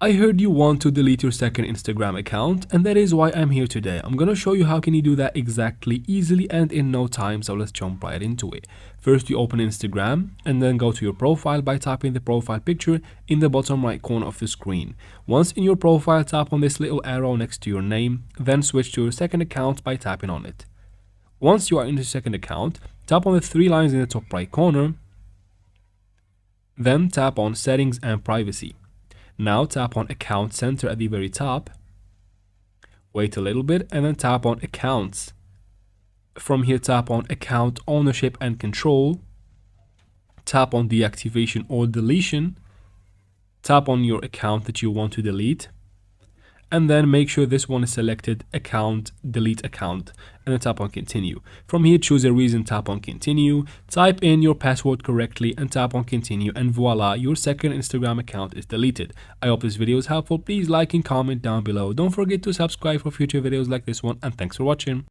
I heard you want to delete your second Instagram account, and that is why I'm here today. I'm gonna show you how can you do that exactly, easily, and in no time, so let's jump right into it. First, you open Instagram, and then go to your profile by tapping the profile picture in the bottom right corner of the screen. Once in your profile, tap on this little arrow next to your name, then switch to your second account by tapping on it. Once you are in the second account, tap on the three lines in the top right corner, then tap on Settings and Privacy. Now tap on Account Center at the very top, wait a little bit, and then tap on Accounts. From here, tap on Account Ownership and Control, tap on Deactivation or Deletion, tap on your account that you want to delete, and then make sure this one is selected, Account, Delete Account, and then tap on Continue. From here, choose a reason, tap on Continue, type in your password correctly, and tap on Continue, and voila, your second Instagram account is deleted. I hope this video is helpful. Please like and comment down below. Don't forget to subscribe for future videos like this one, and thanks for watching.